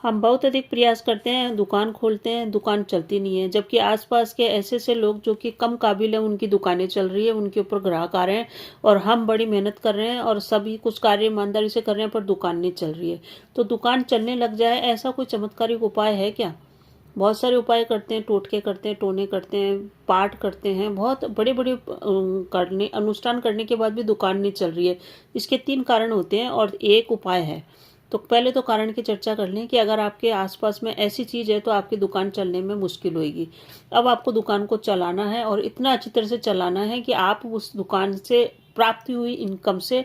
हम बहुत अधिक प्रयास करते हैं, दुकान खोलते हैं, दुकान चलती नहीं है, जबकि आसपास के ऐसे ऐसे लोग जो कि कम काबिल हैं उनकी दुकानें चल रही है, उनके ऊपर ग्राहक आ रहे हैं और हम बड़ी मेहनत कर रहे हैं और सभी कुछ कार्य ईमानदारी से कर रहे हैं पर दुकान नहीं चल रही है। तो दुकान चलने लग जाए, ऐसा कोई चमत्कारिक उपाय है क्या? बहुत सारे उपाय करते हैं, टोटके करते हैं, टोने करते हैं, पाठ करते हैं, बहुत बड़े बड़े करने अनुष्ठान करने के बाद भी दुकान नहीं चल रही है। इसके 3 कारण होते हैं और एक उपाय है। तो पहले तो कारण की चर्चा कर लें कि अगर आपके आसपास में ऐसी चीज़ है तो आपकी दुकान चलने में मुश्किल होगी। अब आपको दुकान को चलाना है और इतना अच्छी तरह से चलाना है कि आप उस दुकान से प्राप्त हुई इनकम से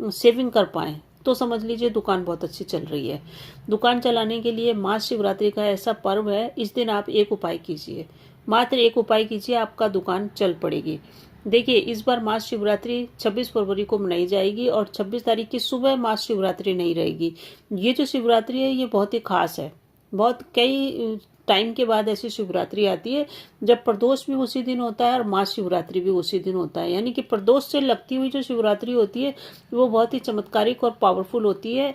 सेविंग कर पाएँ। तो समझ लीजिए दुकान बहुत अच्छी चल रही है। दुकान चलाने के लिए महाशिवरात्रि का ऐसा पर्व है, इस दिन आप एक उपाय कीजिए, मात्र एक उपाय कीजिए, आपका दुकान चल पड़ेगी। देखिए, इस बार महाशिवरात्रि 26 फरवरी को मनाई जाएगी और 26 तारीख की सुबह महाशिवरात्रि नहीं रहेगी। ये जो शिवरात्रि है ये बहुत ही खास है। बहुत कई टाइम के बाद ऐसी शिवरात्रि आती है जब प्रदोष भी उसी दिन होता है और महाशिवरात्रि भी उसी दिन होता है। यानी कि प्रदोष से लगती हुई जो शिवरात्रि होती है वो बहुत ही चमत्कारिक और पावरफुल होती है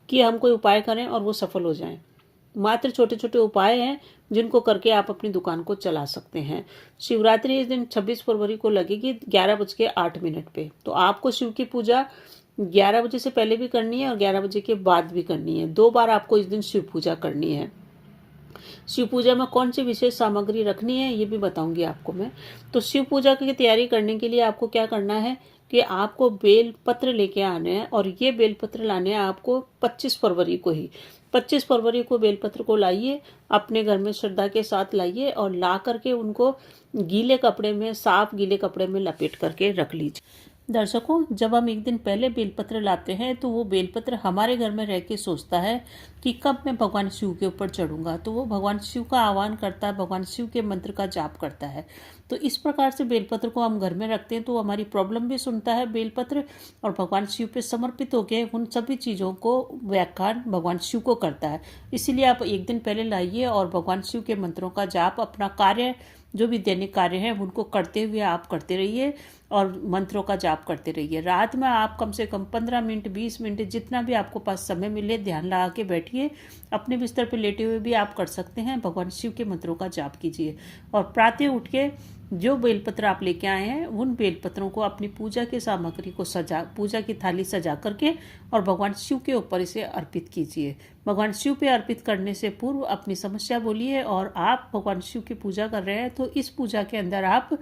कि हम कोई उपाय करें और वो सफल हो जाएं। मात्र छोटे छोटे उपाय हैं जिनको करके आप अपनी दुकान को चला सकते हैं। शिवरात्रि इस दिन 26 फरवरी को लगेगी 11:08 पे। तो आपको शिव की पूजा 11 बजे से पहले भी करनी है और 11 बजे के बाद भी करनी है। 2 बार आपको इस दिन शिव पूजा करनी है। शिव पूजा में कौन सी विशेष सामग्री रखनी है ये भी बताऊंगी आपको मैं। तो शिव पूजा की तैयारी करने के लिए आपको क्या करना है कि आपको बेल पत्र लेके आने हैं और ये बेल पत्र लाने हैं आपको 25 फरवरी को ही। 25 फरवरी को बेल पत्र को लाइए, अपने घर में श्रद्धा के साथ लाइए और ला करके उनको गीले कपड़े में, साफ गीले कपड़े में लपेट करके रख लीजिए। दर्शकों, जब हम एक दिन पहले बेलपत्र लाते हैं तो वो बेलपत्र हमारे घर में रह के सोचता है कि कब मैं भगवान शिव के ऊपर चढ़ूंगा। तो वो भगवान शिव का आह्वान करता है, भगवान शिव के मंत्र का जाप करता है। तो इस प्रकार से बेलपत्र को हम घर में रखते हैं तो हमारी प्रॉब्लम भी सुनता है बेलपत्र और भगवान शिव पे समर्पित होकर उन सभी चीज़ों को व्याख्यान भगवान शिव को करता है। इसीलिए आप एक दिन पहले लाइए और भगवान शिव के मंत्रों का जाप, अपना कार्य जो भी दैनिक कार्य है उनको करते हुए आप करते रहिए और मंत्रों का जाप करते रहिए। रात में आप कम से कम 15 मिनट 20 मिनट जितना भी आपको पास समय मिले ध्यान लगा के बैठिए। अपने बिस्तर पर लेटे हुए भी आप कर सकते हैं, भगवान शिव के मंत्रों का जाप कीजिए और प्रातः उठ के जो बेलपत्र आप लेके आए हैं उन बेलपत्रों को अपनी पूजा की सामग्री को सजा, पूजा की थाली सजा करके और भगवान शिव के ऊपर इसे अर्पित कीजिए। भगवान शिव पे अर्पित करने से पूर्व अपनी समस्या बोलिए और आप भगवान शिव की पूजा कर रहे हैं तो इस पूजा के अंदर आप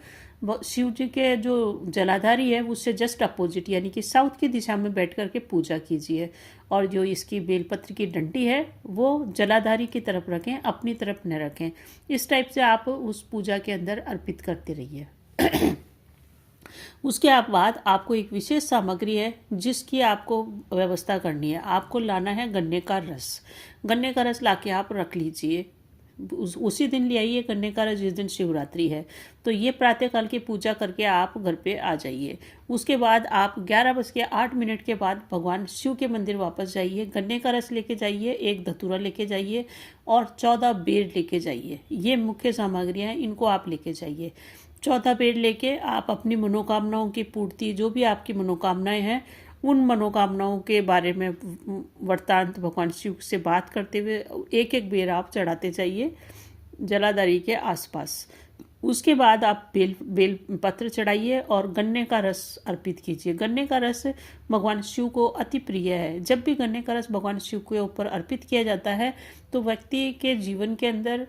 शिव जी के जो जलाधारी है उससे जस्ट अपोजिट यानी कि साउथ की दिशा में बैठ करके पूजा कीजिए और जो इसकी बेलपत्र की डंडी है वो जलाधारी की तरफ रखें, अपनी तरफ न रखें। इस टाइप से आप उस पूजा के अंदर अर्पित करते रहिए। उसके बाद आपको एक विशेष सामग्री है जिसकी आपको व्यवस्था करनी है। आपको लाना है गन्ने का रस। गन्ने का रस लाके आप रख लीजिए। उसी दिन ले आइए गन्ने का रस जिस दिन शिवरात्रि है। तो ये प्रातःकाल की पूजा करके आप घर पे आ जाइए। उसके बाद आप 11:08 के बाद भगवान शिव के मंदिर वापस जाइए, गन्ने का रस लेके जाइए, एक धतूरा लेके जाइए और 14 बेर लेके जाइए। ये मुख्य सामग्रियाँ हैं, इनको आप लेके जाइए। 14 बेर लेके आप अपनी मनोकामनाओं की पूर्ति, जो भी आपकी मनोकामनाएं हैं उन मनोकामनाओं के बारे में वृत्तांत भगवान शिव से बात करते हुए एक एक बेर आप चढ़ाते जाइए जलाधारी के आसपास। उसके बाद आप बेल पत्र चढ़ाइए और गन्ने का रस अर्पित कीजिए। गन्ने का रस भगवान शिव को अति प्रिय है। जब भी गन्ने का रस भगवान शिव के ऊपर अर्पित किया जाता है तो व्यक्ति के जीवन के अंदर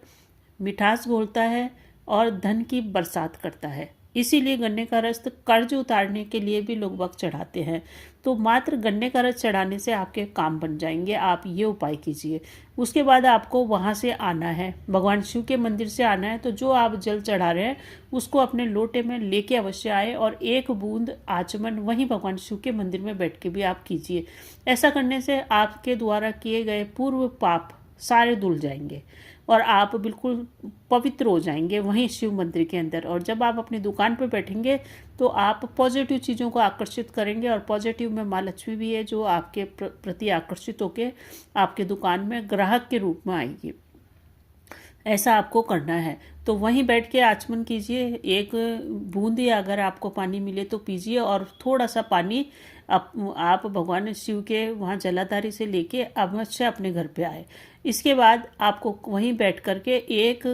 मिठास घोलता है और धन की बरसात करता है। इसीलिए गन्ने का रस कर्ज उतारने के लिए भी लोग वक्त चढ़ाते हैं। तो मात्र गन्ने का रस चढ़ाने से आपके काम बन जाएंगे। आप ये उपाय कीजिए। उसके बाद आपको वहाँ से आना है, भगवान शिव के मंदिर से आना है। तो जो आप जल चढ़ा रहे हैं उसको अपने लोटे में लेके अवश्य आए और एक बूंद आचमन वहीं भगवान शिव के मंदिर में बैठ के भी आप कीजिए। ऐसा करने से आपके द्वारा किए गए पूर्व पाप सारे धुल जाएंगे और आप बिल्कुल पवित्र हो जाएंगे वहीं शिव मंदिर के अंदर। और जब आप अपनी दुकान पर बैठेंगे तो आप पॉजिटिव चीज़ों को आकर्षित करेंगे और पॉजिटिव में माँ लक्ष्मी भी है जो आपके प्रति आकर्षित होकर आपके दुकान में ग्राहक के रूप में आएगी। ऐसा आपको करना है। तो वहीं बैठ के आचमन कीजिए। एक बूंद या अगर आपको पानी मिले तो पीजिए और थोड़ा सा पानी आप भगवान शिव के वहाँ जलाधारी से लेके अवश्य अपने घर पे आए। इसके बाद आपको वहीं बैठ करके एक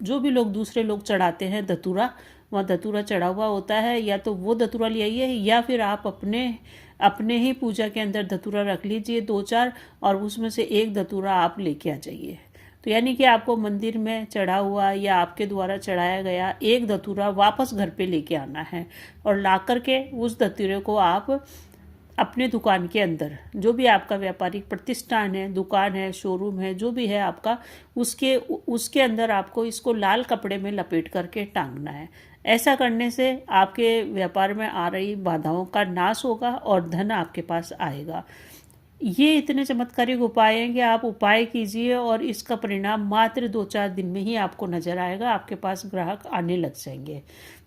जो भी लोग दूसरे लोग चढ़ाते हैं धतूरा, वहाँ धतूरा चढ़ा हुआ होता है, या तो वो धतूरा ले आइए या फिर आप अपने ही पूजा के अंदर धतूरा रख लीजिए 2-4, और उसमें से एक धतूरा आप लेके आ जाइए। तो यानी कि आपको मंदिर में चढ़ा हुआ या आपके द्वारा चढ़ाया गया एक धतूरा वापस घर पे लेके आना है, और ला करके उस धतूरे को आप अपने दुकान के अंदर, जो भी आपका व्यापारिक प्रतिष्ठान है, दुकान है, शोरूम है, जो भी है आपका, उसके अंदर आपको इसको लाल कपड़े में लपेट करके टांगना है। ऐसा करने से आपके व्यापार में आ रही बाधाओं का नाश होगा और धन आपके पास आएगा। ये इतने चमत्कारिक उपाय हैं कि आप उपाय कीजिए और इसका परिणाम मात्र 2-4 दिन में ही आपको नजर आएगा, आपके पास ग्राहक आने लग जाएंगे।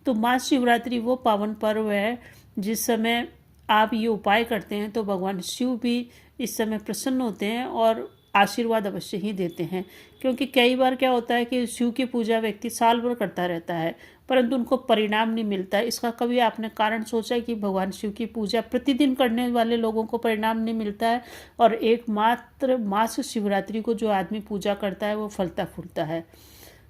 तो महाशिवरात्रि वो पावन पर्व है जिस समय आप ये उपाय करते हैं तो भगवान शिव भी इस समय प्रसन्न होते हैं और आशीर्वाद अवश्य ही देते हैं। क्योंकि कई बार क्या होता है कि शिव की पूजा व्यक्ति साल भर करता रहता है परंतु उनको परिणाम नहीं मिलता है। इसका कभी आपने कारण सोचा है कि भगवान शिव की पूजा प्रतिदिन करने वाले लोगों को परिणाम नहीं मिलता है और एकमात्र मास शिवरात्रि को जो आदमी पूजा करता है वो फलता फूलता है?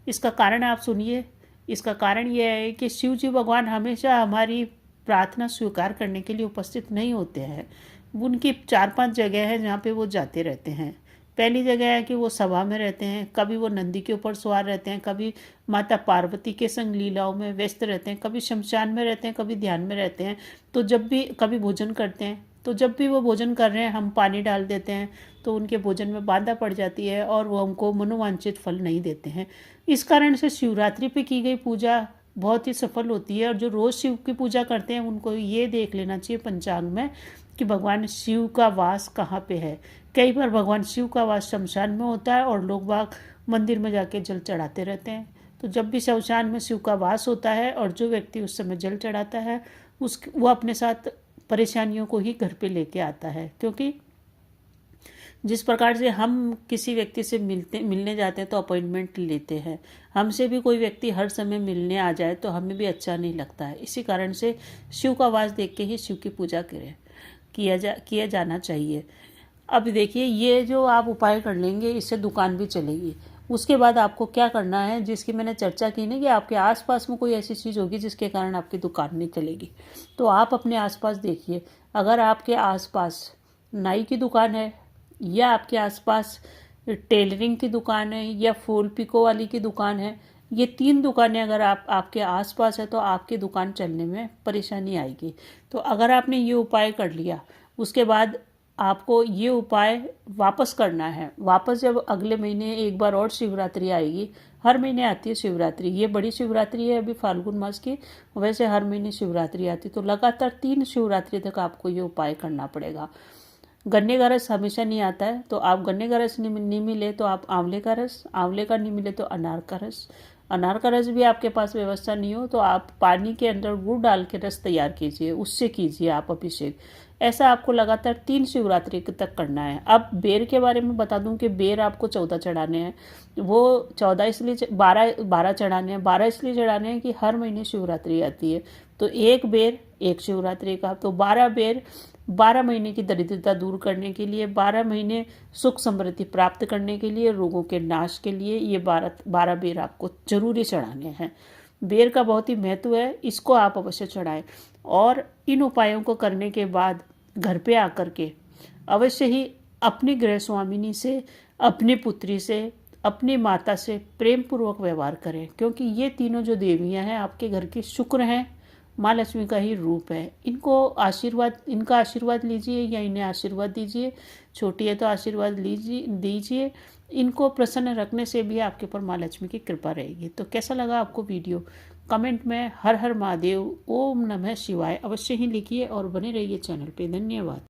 इसका कारण आप सुनिए। इसका कारण यह है कि शिव जी भगवान हमेशा हमारी प्रार्थना स्वीकार करने के लिए उपस्थित नहीं होते हैं। उनकी 4-5 जगह है जहाँ पे वो जाते रहते हैं। पहली जगह है कि वो सभा में रहते हैं, कभी वो नंदी के ऊपर सवार रहते हैं, कभी माता पार्वती के संग लीलाओं में व्यस्त रहते हैं, कभी शमशान में रहते हैं, कभी ध्यान में रहते हैं। तो जब भी कभी भोजन करते हैं तो जब भी वो भोजन कर रहे हैं हम पानी डाल देते हैं तो उनके भोजन में बाधा पड़ जाती है और वो हमको मनोवांछित फल नहीं देते हैं। इस कारण से शिवरात्रि पे की गई पूजा बहुत ही सफल होती है। और जो रोज़ शिव की पूजा करते हैं उनको ये देख लेना चाहिए पंचांग में कि भगवान शिव का वास कहाँ पे है। कई बार भगवान शिव का वास शमशान में होता है और लोग बाग मंदिर में जाके जल चढ़ाते रहते हैं। तो जब भी शमशान में शिव का वास होता है और जो व्यक्ति उस समय जल चढ़ाता है वो अपने साथ परेशानियों को ही घर पे लेके आता है। क्योंकि जिस प्रकार से हम किसी व्यक्ति से मिलने जाते हैं तो अपॉइंटमेंट लेते हैं, हमसे भी कोई व्यक्ति हर समय मिलने आ जाए तो हमें भी अच्छा नहीं लगता है। इसी कारण से शिव का वास देख के ही शिव की पूजा किया जाना चाहिए। अब देखिए, ये जो आप उपाय कर लेंगे इससे दुकान भी चलेगी। उसके बाद आपको क्या करना है, जिसकी मैंने चर्चा की ना कि आपके आसपास में कोई ऐसी चीज़ होगी जिसके कारण आपकी दुकान नहीं चलेगी। तो आप अपने आसपास देखिए, अगर आपके आसपास नाई की दुकान है या आपके आसपास टेलरिंग की दुकान है या फूल पिको वाली की दुकान है, ये 3 दुकानें अगर आपके आसपास है तो आपकी दुकान चलने में परेशानी आएगी। तो अगर आपने ये उपाय कर लिया, उसके बाद आपको ये उपाय वापस करना है। वापस जब अगले महीने एक बार और शिवरात्रि आएगी, हर महीने आती है शिवरात्रि, ये बड़ी शिवरात्रि है अभी फाल्गुन मास की, वैसे हर महीने शिवरात्रि आती है। तो लगातार 3 शिवरात्रि तक आपको ये उपाय करना पड़ेगा। गन्ने का रस हमेशा नहीं आता है, तो आप गन्ने का रस नहीं मिले तो आप आंवले का रस, आंवले का नहीं मिले तो अनार का रस, अनार का रस भी आपके पास व्यवस्था नहीं हो तो आप पानी के अंदर गुड़ डाल के रस तैयार कीजिए, उससे कीजिए आप अभिषेक। ऐसा आपको लगातार 3 शिवरात्रि तक करना है। अब बेर के बारे में बता दूं कि बेर आपको 14 चढ़ाने हैं। वो 14 इसलिए 12 चढ़ाने हैं, 12 इसलिए चढ़ाने हैं कि हर महीने शिवरात्रि आती है। तो एक बेर एक शिवरात्रि का, तो 12 बेर 12 महीने की दरिद्रता दूर करने के लिए, 12 महीने सुख समृद्धि प्राप्त करने के लिए, रोगों के नाश के लिए ये 12 बेर आपको जरूरी चढ़ाने हैं। बेर का बहुत ही महत्व है, इसको आप अवश्य चढ़ाएं। और इन उपायों को करने के बाद घर पे आकर के अवश्य ही अपनी गृह स्वामिनी से, अपनी पुत्री से, अपनी माता से प्रेम पूर्वक व्यवहार करें। क्योंकि ये तीनों जो देवियां हैं आपके घर की शुक्र हैं, माँ लक्ष्मी का ही रूप है। इनका आशीर्वाद लीजिए या इन्हें आशीर्वाद दीजिए। छोटी है तो आशीर्वाद दीजिए। इनको प्रसन्न रखने से भी आपके ऊपर माँ लक्ष्मी की कृपा रहेगी। तो कैसा लगा आपको वीडियो? कमेंट में हर हर महादेव, ओम नमः शिवाय अवश्य ही लिखिए और बने रहिए चैनल पे। धन्यवाद।